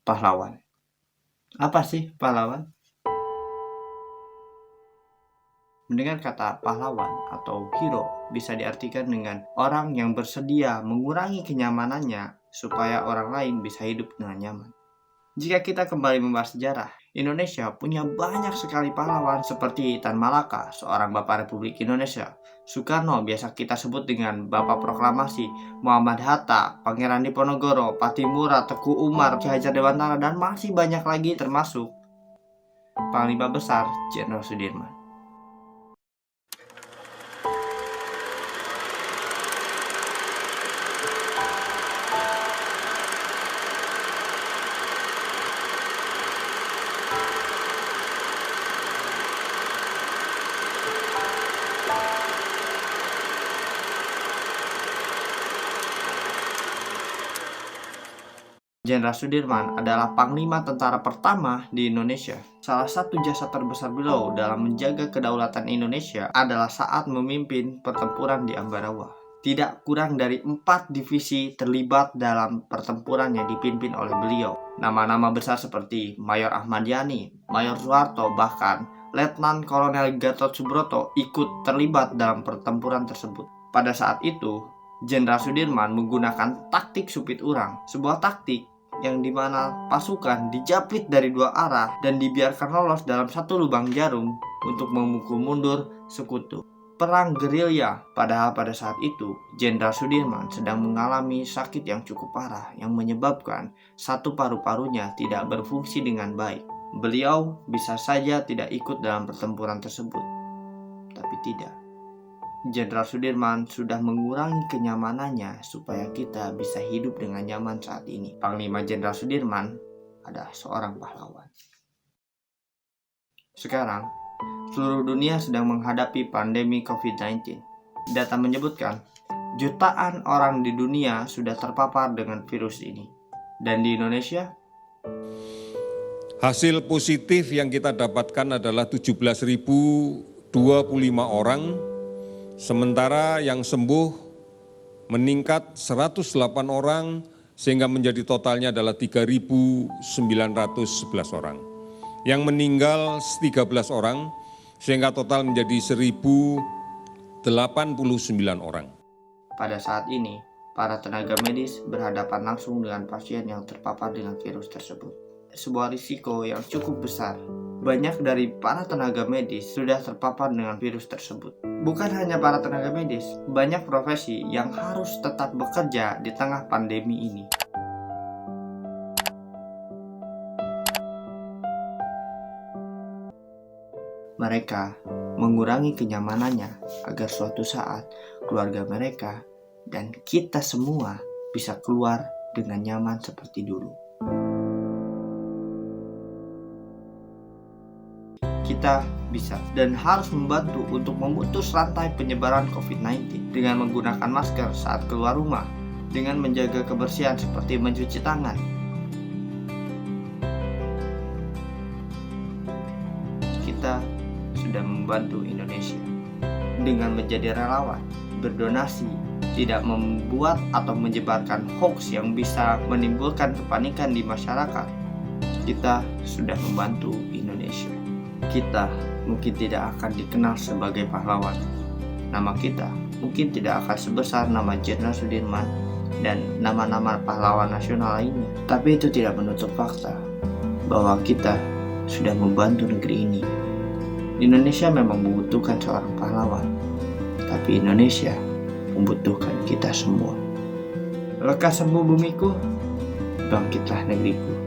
pahlawan. Apa sih pahlawan? Mendengar kata pahlawan atau hero bisa diartikan dengan orang yang bersedia mengurangi kenyamanannya supaya orang lain bisa hidup dengan nyaman. Jika kita kembali membahas sejarah, Indonesia punya banyak sekali pahlawan seperti Tan Malaka, seorang Bapak Republik Indonesia. Soekarno biasa kita sebut dengan Bapak Proklamasi, Muhammad Hatta, Pangeran Diponegoro, Pattimura, Teguh Umar, Ki Hajar Dewantara, dan masih banyak lagi termasuk Panglima Besar Jenderal Sudirman. Jenderal Sudirman adalah panglima tentara pertama di Indonesia. Salah satu jasa terbesar beliau dalam menjaga kedaulatan Indonesia adalah saat memimpin pertempuran di Ambarawa. Tidak kurang dari 4 divisi terlibat dalam pertempuran yang dipimpin oleh beliau. Nama-nama besar seperti Mayor Ahmad Yani, Mayor Soeharto, bahkan Letnan Kolonel Gatot Subroto ikut terlibat dalam pertempuran tersebut. Pada saat itu, Jenderal Sudirman menggunakan taktik supit urang, sebuah taktik yang dimana pasukan dijapit dari 2 arah dan dibiarkan lolos dalam satu lubang jarum untuk memukul mundur sekutu. Perang gerilya, padahal pada saat itu Jenderal Sudirman sedang mengalami sakit yang cukup parah yang menyebabkan satu paru-parunya tidak berfungsi dengan baik. Beliau bisa saja tidak ikut dalam pertempuran tersebut, tapi tidak. Jenderal Sudirman sudah mengurangi kenyamanannya supaya kita bisa hidup dengan nyaman saat ini. Panglima Jenderal Sudirman adalah seorang pahlawan. Sekarang, seluruh dunia sedang menghadapi pandemi COVID-19. Data menyebutkan, jutaan orang di dunia sudah terpapar dengan virus ini. Dan di Indonesia, hasil positif yang kita dapatkan adalah 17.025 orang, sementara yang sembuh meningkat 108 orang sehingga menjadi totalnya adalah 3.911 orang. Yang meninggal 13 orang sehingga total menjadi 1.089 orang. Pada saat ini, para tenaga medis berhadapan langsung dengan pasien yang terpapar dengan virus tersebut. Sebuah risiko yang cukup besar. Banyak dari para tenaga medis sudah terpapar dengan virus tersebut. Bukan hanya para tenaga medis, banyak profesi yang harus tetap bekerja di tengah pandemi ini. Mereka mengurangi kenyamanannya agar suatu saat keluarga mereka dan kita semua bisa keluar dengan nyaman seperti dulu. Kita bisa dan harus membantu untuk memutus rantai penyebaran COVID-19 dengan menggunakan masker saat keluar rumah, dengan menjaga kebersihan seperti mencuci tangan. Kita sudah membantu Indonesia dengan menjadi relawan, berdonasi, tidak membuat atau menyebarkan hoax yang bisa menimbulkan kepanikan di masyarakat. Kita sudah membantu Indonesia. Kita mungkin tidak akan dikenal sebagai pahlawan. Nama kita mungkin tidak akan sebesar nama Jenderal Sudirman dan nama-nama pahlawan nasional lainnya. Tapi itu tidak menutup fakta bahwa kita sudah membantu negeri ini. Indonesia memang membutuhkan seorang pahlawan, tapi Indonesia membutuhkan kita semua. Lekas sembuh bumiku, bangkitlah negeriku.